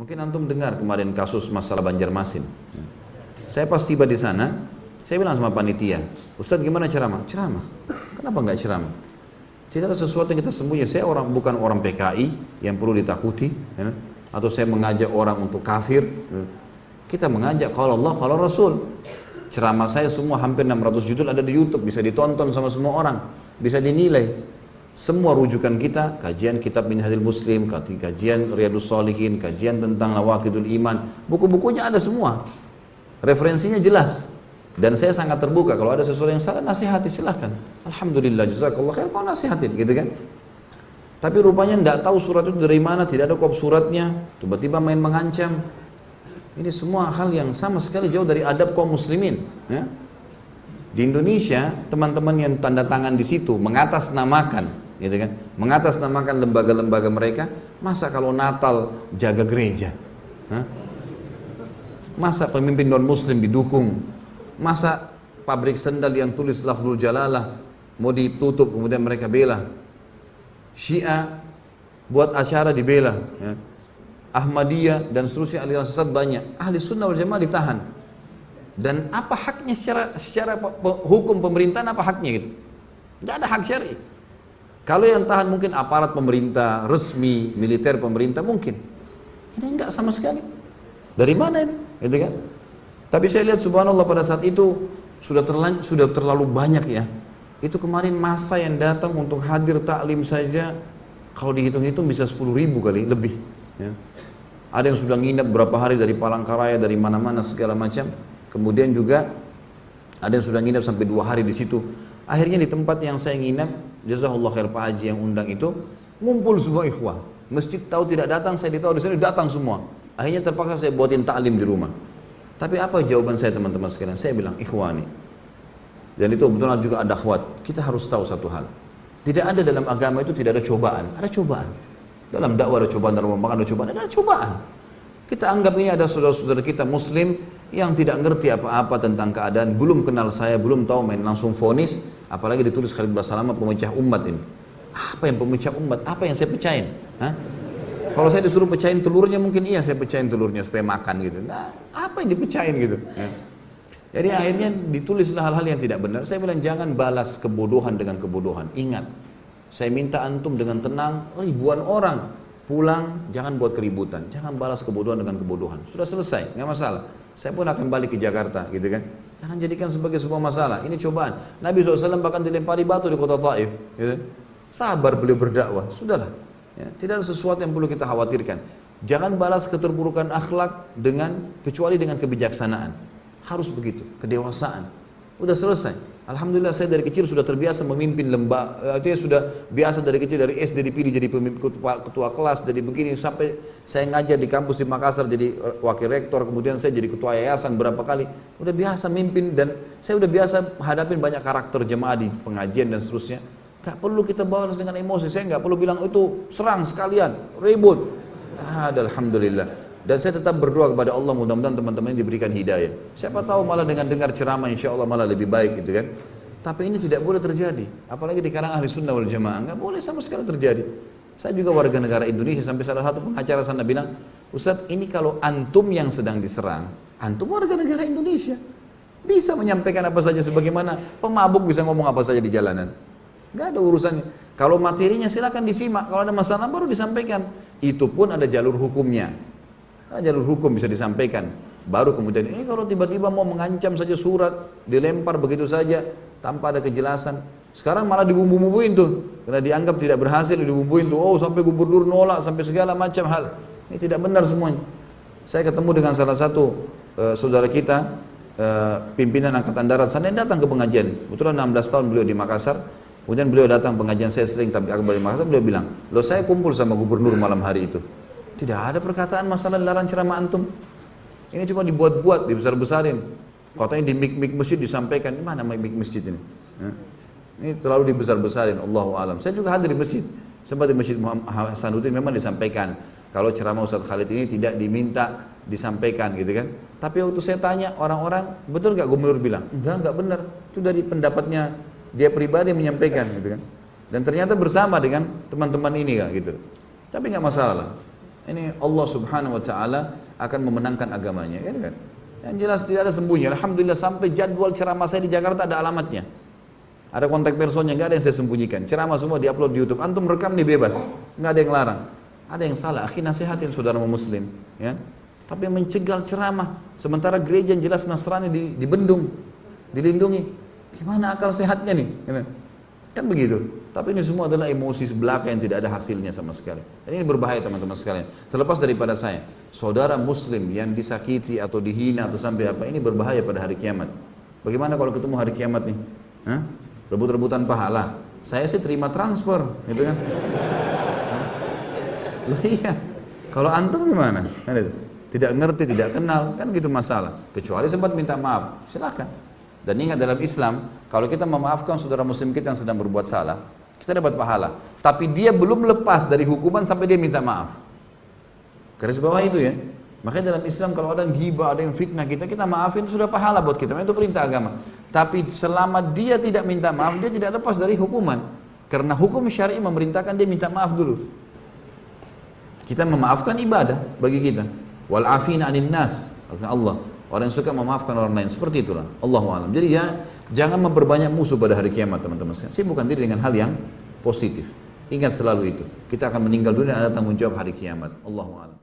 Mungkin antum dengar kemarin kasus masalah Banjarmasin. Saya pas tiba di sana, saya bilang sama panitia, Ustadz gimana ceramah? Ceramah. Kenapa nggak ceramah? Tidak ada sesuatu yang kita sembunyi. Saya bukan orang PKI yang perlu ditakuti, ya? Atau saya mengajak orang untuk kafir. Kita mengajak kalau Allah, kalau Rasul. Ceramah saya semua hampir 600 judul ada di YouTube, bisa ditonton sama semua orang, bisa dinilai. Semua rujukan kita, kajian kitab Minhajul Muslim, kajian Riyadhus Shalihin, kajian tentang Nawaqidul Iman, buku-bukunya ada semua. Referensinya jelas. Dan saya sangat terbuka, kalau ada sesuatu yang salah, nasihati silahkan. Alhamdulillah, jazakallah khair, kau nasihatin, gitu kan. Tapi rupanya tidak tahu surat itu dari mana, tidak ada kop suratnya, tiba-tiba main mengancam. Ini semua hal yang sama sekali jauh dari adab kaum muslimin. Ya. Di Indonesia, teman-teman yang tanda tangan di situ mengatasnamakan, gitu kan, mengatasnamakan lembaga-lembaga mereka. Masa kalau Natal jaga gereja? Hah? Masa pemimpin non-muslim didukung? Masa pabrik sendal yang tulis lafzul jalalah mau ditutup kemudian mereka bela? Syiah buat acara dibela, ya. Ahmadiyah dan seterusnya aliran sesat banyak. Ahli sunnah wal jamaah ditahan. Dan apa haknya secara hukum pemerintahan, apa haknya gitu? Tidak ada hak syar'i. Kalau yang tahan mungkin aparat pemerintah resmi, militer pemerintah mungkin. Ini enggak sama sekali. Dari mana ini? Gitu kan? Tapi saya lihat subhanallah pada saat itu sudah terlalu banyak ya. Itu kemarin masa yang datang untuk hadir taklim saja kalau dihitung-hitung bisa 10.000 kali lebih. Ya. Ada yang sudah nginep berapa hari dari Palangkaraya, dari mana-mana segala macam. Kemudian juga ada yang sudah nginep sampai 2 hari di situ. Akhirnya di tempat yang saya nginep, jazakallah khair Pak Haji yang undang itu, ngumpul semua ikhwah. Masjid tahu tidak datang, saya ditahu di sini datang semua. Akhirnya terpaksa saya buatin taklim di rumah. Tapi apa jawaban saya teman-teman sekalian? Saya bilang ikhwani. Dan itu betul juga ada akhwat. Kita harus tahu satu hal. Tidak ada dalam agama itu tidak ada cobaan. Ada cobaan. Dalam dakwah ada cobaan, dalam membangun ada cobaan. Ada cobaan. Kita anggap ini ada saudara-saudara kita muslim yang tidak ngerti apa-apa tentang keadaan, belum kenal saya, belum tahu, main langsung vonis, apalagi ditulis Khalid Basalamah pemecah umat ini. Apa yang pemecah umat? Apa yang saya pecahin? Hah? Kalau saya disuruh pecahin telurnya mungkin iya saya pecahin telurnya supaya makan gitu. Nah, apa yang dipecahin gitu? Ya. Jadi akhirnya ditulislah hal-hal yang tidak benar. Saya bilang jangan balas kebodohan dengan kebodohan. Ingat, saya minta antum dengan tenang, ribuan orang pulang, jangan buat keributan, jangan balas kebodohan dengan kebodohan. Sudah selesai, nggak masalah. Saya pun akan balik ke Jakarta, gitu kan? Jangan jadikan sebagai sebuah masalah. Ini cobaan. Nabi SAW bahkan dilempari batu di kota Taif. Gitu. Sabar beliau berdakwah, sudahlah. Ya, tidak ada sesuatu yang perlu kita khawatirkan. Jangan balas keterburukan akhlak kecuali dengan kebijaksanaan. Harus begitu, kedewasaan. Udah selesai. Alhamdulillah saya dari kecil sudah terbiasa memimpin lembaga, artinya sudah biasa dari kecil, dari SD dipilih jadi pemimpin ketua kelas, jadi begini sampai saya ngajar di kampus di Makassar jadi wakil rektor, kemudian saya jadi ketua yayasan berapa kali, udah biasa mimpin dan saya udah biasa hadapin banyak karakter jemaah di pengajian dan seterusnya. Gak perlu kita balas dengan emosi, saya gak perlu bilang itu serang sekalian, ribut. Alhamdulillah. Dan saya tetap berdoa kepada Allah mudah-mudahan teman-teman diberikan hidayah. Siapa tahu malah dengan dengar ceramah insya Allah malah lebih baik gitu kan. Tapi ini tidak boleh terjadi. Apalagi di kalangan ahli sunnah wal jamaah. Nggak boleh sama sekali terjadi. Saya juga warga negara Indonesia sampai salah satu pengacara sana bilang, Ustadz ini kalau antum yang sedang diserang, antum warga negara Indonesia. Bisa menyampaikan apa saja sebagaimana pemabuk bisa ngomong apa saja di jalanan. Nggak ada urusannya. Kalau materinya silakan disimak. Kalau ada masalah baru disampaikan. Itu pun ada jalur hukumnya. Jalur hukum bisa disampaikan. Baru kemudian ini kalau tiba-tiba mau mengancam saja surat, dilempar begitu saja tanpa ada kejelasan. Sekarang malah dibumbu-bumbuin tuh. Karena dianggap tidak berhasil dibumbuin tuh. Oh sampai gubernur nolak, sampai segala macam hal. Ini tidak benar semuanya. Saya ketemu dengan salah satu saudara kita, pimpinan Angkatan Darat sana yang datang ke pengajian. Kebetulan 16 tahun beliau di Makassar. Kemudian beliau datang pengajian saya sering tapi akbar di Makassar, beliau bilang, loh saya kumpul sama gubernur malam hari itu. Tidak ada perkataan masalah larang ceramah antum. Ini cuma dibuat-buat, dibesar-besarin. Katanya di mik-mik masjid disampaikan. Mana mik masjid ini? Ini terlalu dibesar-besarin. Allahu a'lam. Saya juga hadir di masjid. Sempat di Masjid Muhammad Hasanuddin memang disampaikan. Kalau ceramah Ustaz Khalid ini tidak diminta disampaikan gitu kan. Tapi waktu saya tanya orang-orang, betul nggak gubernur bilang? Enggak benar. Itu dari pendapatnya dia pribadi menyampaikan gitu kan. Dan ternyata bersama dengan teman-teman ini kan gitu. Tapi nggak masalah lah. Ini Allah Subhanahu wa taala akan memenangkan agamanya, kan? Yang jelas tidak ada sembunyi. Alhamdulillah sampai jadwal ceramah saya di Jakarta ada alamatnya. Ada kontak personnya, nggak ada yang saya sembunyikan. Ceramah semua diupload di YouTube. Antum rekam nih bebas, nggak ada yang larang. Ada yang salah, akhi nasihatin saudara muslim, ya. Tapi mencegal ceramah, sementara gereja yang jelas Nasrani dibendung, dilindungi. Gimana akal sehatnya nih? Kan begitu. Tapi ini semua adalah emosi belaka yang tidak ada hasilnya sama sekali. Dan ini berbahaya teman-teman sekalian. Terlepas daripada saya, saudara muslim yang disakiti atau dihina atau sampai apa, ini berbahaya pada hari kiamat. Bagaimana kalau ketemu hari kiamat nih? Hah? Rebut-rebutan pahala. Saya sih terima transfer, gitu kan? Lah iya. Kalau antum gimana? Tidak ngerti, tidak kenal, kan gitu masalah. Kecuali sempat minta maaf, silakan. Dan ingat dalam Islam, kalau kita memaafkan saudara muslim kita yang sedang berbuat salah, kita dapat pahala. Tapi dia belum lepas dari hukuman sampai dia minta maaf. Garis bawah itu ya. Makanya dalam Islam kalau ada yang ghibah, ada yang fitnah kita maafin, itu sudah pahala buat kita. Itu perintah agama. Tapi selama dia tidak minta maaf, dia tidak lepas dari hukuman. Karena hukum syar'i memerintahkan dia minta maaf dulu. Kita memaafkan ibadah bagi kita. Wal afina 'anil nas, kata Allah. Orang yang suka memaafkan orang lain, seperti itulah. Allahu a'lam. Jadi ya, jangan memperbanyak musuh pada hari kiamat, teman-teman sekalian. Sibukkan diri dengan hal yang positif. Ingat selalu itu. Kita akan meninggal dunia dan ada tanggung jawab hari kiamat. Allahu a'lam.